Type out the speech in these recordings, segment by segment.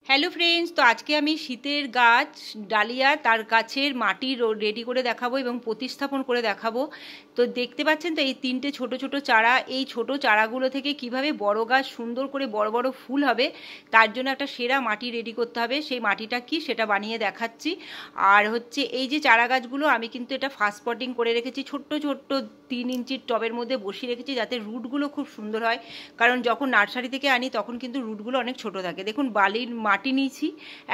Hello friends, তো আজকে আমি শীতের গাছ ডালিয়া তার গাছের মাটি রেডি করে দেখাবো এবং প্রতিস্থাপন করে দেখাবো। তো দেখতে পাচ্ছেন তো এই তিনটে ছোট ছোট চারা, এই ছোট চারাগুলো থেকে কিভাবে বড় গাছ সুন্দর করে বড় বড় ফুল হবে তার জন্য একটা সেরা মাটি রেডি করতে হবে। সেই মাটিটা কি সেটা বানিয়ে দেখাচ্ছি। আর হচ্ছে এই যে চারা গাছগুলো আমি কিন্তু এটা ফাস্ট পটিং করে রেখেছি, ছোট্ট ছোট্ট 3 ইঞ্চির টবের মধ্যে বসিয়ে রেখেছি যাতে রুটগুলো খুব সুন্দর হয়, কারণ যখন নার্সারি থেকে আনি তখন কিন্তু রুটগুলো অনেক ছোট থাকে। দেখুন বালির মাটি নিয়েছি,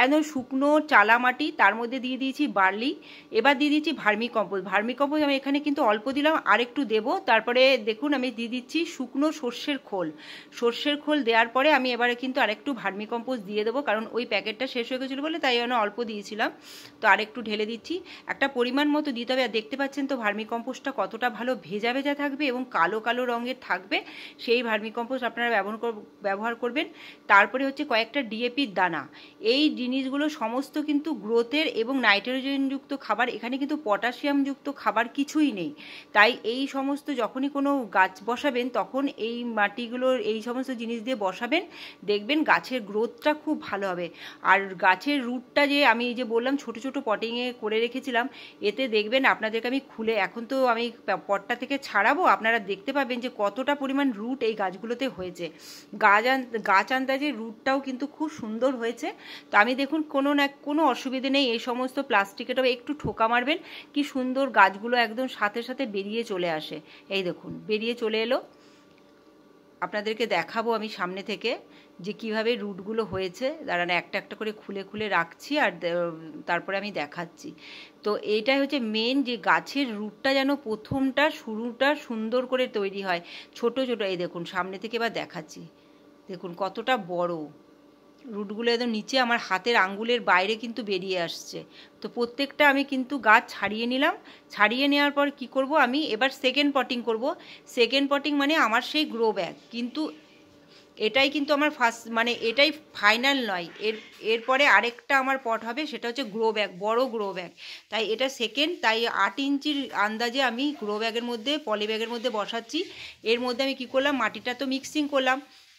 একদম শুকনো চালা মাটি, তার মধ্যে দিয়ে দিয়েছি বার্লি, এবার দিয়ে দিচ্ছি ভার্মি কম্পোস্ট। ভার্মি কম্পোস্ট আমি এখানে কিন্তু অল্প দিলাম, আর একটু দেবো। তারপরে দেখুন আমি দিয়ে দিচ্ছি শুকনো সর্ষের খোল। সর্ষের খোল দেওয়ার পরে আমি এবারে কিন্তু আরেকটু ভার্মি কম্পোস্ট দিয়ে দেবো, কারণ ওই প্যাকেটটা শেষ হয়ে গেছিলো বলে তাই আমি অল্প দিয়েছিলাম। তো আরেকটু ঢেলে দিচ্ছি, একটা পরিমাণ মতো দিতে হবে। আর দেখতে পাচ্ছেন তো ভার্মি কম্পোস্টটা কতটা ভালো ভেজা ভেজা থাকবে এবং কালো কালো রঙের থাকবে, সেই ভার্মি কম্পোস্ট আপনারা ব্যবহার করবেন। তারপরে হচ্ছে কয়েকটা ডিএপির দানা। এই জিনিসগুলো সমস্ত কিন্তু গ্রোথের এবং নাইট্রোজেনযুক্ত খাবার, এখানে কিন্তু পটাশিয়ামযুক্ত খাবার কিছুই নেই। তাই এই সমস্ত যখনই কোনো গাছ বসাবেন তখন এই মাটিগুলোর এই সমস্ত জিনিস দিয়ে বসাবেন, দেখবেন গাছের গ্রোথটা খুব ভালো হবে। আর গাছের রুটটা যে আমি এই যে বললাম ছোট ছোট পটিংয়ে করে রেখেছিলাম, এতে দেখবেন আপনাদেরকে আমি খুলে, এখন তো আমি পটটা থেকে ছাড়াবো, আপনারা দেখতে পাবেন যে কতটা পরিমাণ রুট এই গাছগুলোতে হয়েছে। গাছ আন্দাজে রুটটাও কিন্তু খুব সুন্দর হয়েছে। তো আমি দেখুন কোনো অসুবিধে নেই, এই সমস্ত প্লাস্টিকেটাও একটু ঠোকা মারবেন, কি সুন্দর গাছগুলো একদম সাথে সাথে বেরিয়ে চলে আসে। এই দেখুন বেরিয়ে চলে এলো। আপনাদেরকে দেখাবো আমি সামনে থেকে যে কিভাবে রুটগুলো হয়েছে। দাঁড়ান একটা একটা করে খুলে খুলে রাখছি আর তারপরে আমি দেখাচ্ছি। তো এইটাই হচ্ছে মেন, যে গাছের রুটটা যেন প্রথমটা শুরুটা সুন্দর করে তৈরি হয় ছোট ছোট। এই দেখুন সামনে থেকে এবার দেখাচ্ছি, দেখুন কতটা বড় রুটগুলো, একদম নিচে আমার হাতের আঙ্গুলের বাইরে কিন্তু বেরিয়ে আসছে। তো প্রত্যেকটা আমি কিন্তু গাছ ছাড়িয়ে নিলাম। ছাড়িয়ে নেওয়ার পর কি করব, আমি এবার সেকেন্ড পটিং করব। সেকেন্ড পটিং মানে আমার সেই গ্রো ব্যাগ, কিন্তু এটাই কিন্তু আমার ফার্স্ট, মানে এটাই ফাইনাল নয়। এরপরে আরেকটা আমার পট হবে, সেটা হচ্ছে গ্রো ব্যাগ, বড় গ্রো ব্যাগ। তাই এটা সেকেন্ড, তাই 8 ইঞ্চির আন্দাজে আমি গ্রো ব্যাগের মধ্যে, পলি ব্যাগের মধ্যে বসাচ্ছি। এর মধ্যে আমি কি করলাম, মাটিটা তো মিক্সিং করলাম,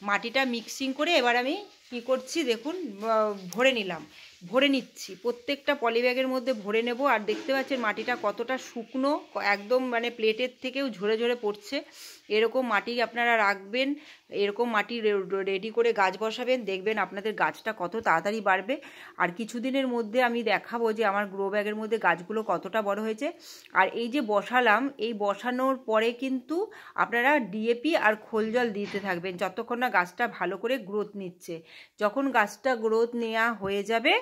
মাটিটা মিক্সিং করে এবার আমি কি করছি দেখুন, ভরে নিচ্ছি, প্রত্যেকটা পলি ব্যাগের মধ্যে ভরে নেব। আর দেখতে পাচ্ছেন মাটিটা কতটা শুকনো, একদম মানে প্লেটের থেকেও ঝরে ঝরে পড়ছে। এরকম মাটি আপনারা রাখবেন, এরকম মাটি রেডি করে গাছ বসাবেন, দেখবেন আপনাদের গাছটা কত তাড়াতাড়ি বাড়বে। আর কিছুদিনের মধ্যে আমি দেখাবো যে আমার গ্রো ব্যাগের মধ্যে গাছগুলো কতটা বড় হয়েছে। আর এই যে বসালাম, এই বসানোর পরে কিন্তু আপনারা ডিএপি আর খোল জল দিতে থাকবেন যতক্ষণ না গাছটা ভালো করে গ্রোথ নিচ্ছে। যখন গাছটা গ্রোথ নেওয়া হয়ে যাবে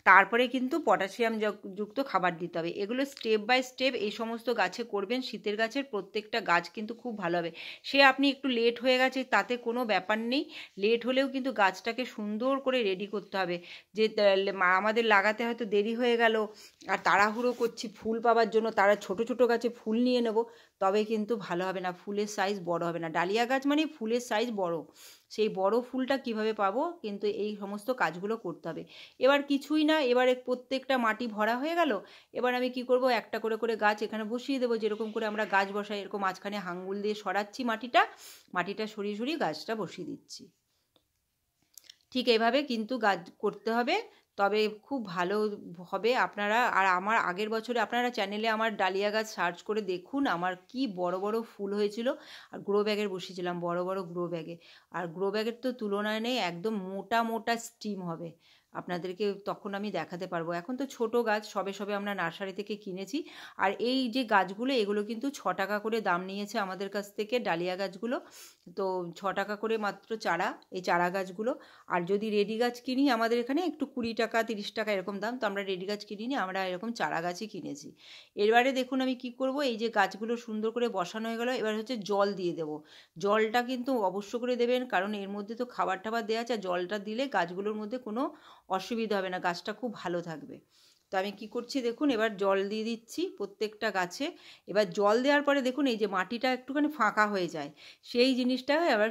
তারপরে কিন্তু পটাশিয়াম যুক্ত খাবার দিতে হবে। এগুলো স্টেপ বাই স্টেপ এই সমস্ত গাছে করবেন। শীতের গাছের প্রত্যেকটা গাছ কিন্তু খুব ভালো হবে। সে আপনি একটু লেট হয়ে গেছে তাতে কোনো ব্যাপার নেই, লেট হলেও কিন্তু গাছটাকে সুন্দর করে রেডি করতে হবে। যে আমাদের লাগাতে হয়তো দেরি হয়ে গেল আর তাড়াহুড়ো করছি ফুল পাওয়ার জন্য, তারা ছোট ছোট গাছে ফুল নিয়ে নেব, তবে কিন্তু ভালো হবে না, ফুলের সাইজ বড় হবে না। ডালিয়া গাছ মানে ফুলের সাইজ বড়, সেই বড় ফুলটা কিভাবে পাবো, কিন্তু এই সমস্ত কাজগুলো করতে হবে। এবার কিছুই না, এবারে প্রত্যেকটা মাটি ভরা হয়ে গেল। এবার আমি কি করব, একটা করে করে গাছ এখানে বসিয়ে দেবো, যেরকম করে আমরা গাছ বসাই, এরকম মাঝখানে আঙুল দিয়ে সরাচ্ছি মাটিটা সরিয়ে সরিয়ে গাছটা বসিয়ে দিচ্ছি। ঠিক এইভাবে কিন্তু গাছ করতে হবে, তবে খুব ভালো হবে। আপনারা আর আমার আগের বছরে আপনারা চ্যানেলে আমার ডালিয়া গাছ সার্চ করে দেখুন, আমার কি বড় বড় ফুল হয়েছিল। আর গ্রো ব্যাগের বসিয়েছিলাম, বড় বড় গ্রো ব্যাগে। আর গ্রো ব্যাগের তো তুলনায় নেই, একদম মোটা মোটা স্টিম হবে, আপনাদেরকে তখন আমি দেখাতে পারবো। এখন তো ছোট গাছ সবে সবে আমরা নার্সারি থেকে কিনেছি। আর এই যে গাছগুলো, এগুলো কিন্তু 6 টাকা করে দাম নিয়েছে আমাদের কাছ থেকে, ডালিয়া গাছগুলো। তো 6 টাকা করে মাত্র চারা, এই চারা গাছগুলো। আর যদি রেডি গাছ কিনি আমাদের এখানে একটু 20 টাকা 30 টাকা এরকম দাম। তো আমরা রেডি গাছ কিনিনি, আমরা এরকম চারা গাছই কিনেছি। এবারে দেখুন আমি কি করব, এই যে গাছগুলো সুন্দর করে বসানো হয়ে গেল, এবার হচ্ছে জল দিয়ে দেবো। জলটা কিন্তু অবশ্য করে দেবেন, কারণ এর মধ্যে তো খাবার টাবার দেওয়া আছে। জলটা দিলে গাছগুলোর মধ্যে কোনো অসুবিধা হবে না, গাছটা খুব ভালো থাকবে। তো আমি কি করছি দেখুন, এবার জল দিয়ে দিচ্ছি প্রত্যেকটা গাছে। এবার জল দেওয়ার পরে দেখুন এই যে মাটিটা একটুখানি ফাঁকা হয়ে যায়, সেই জিনিসটা এবার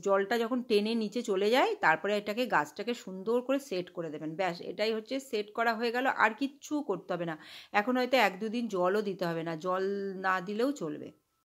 জলটা যখন টেনে নিচে চলে যায়, তারপরে এটাকে গাছটাকে সুন্দর করে সেট করে দেবেন। ব্যাস, এটাই হচ্ছে সেট করা হয়ে গেল, আর কিচ্ছু করতে হবে না। এখন হয়তো 1-2 দিন জলও দিতে হবে না, জল না দিলেও চলবে।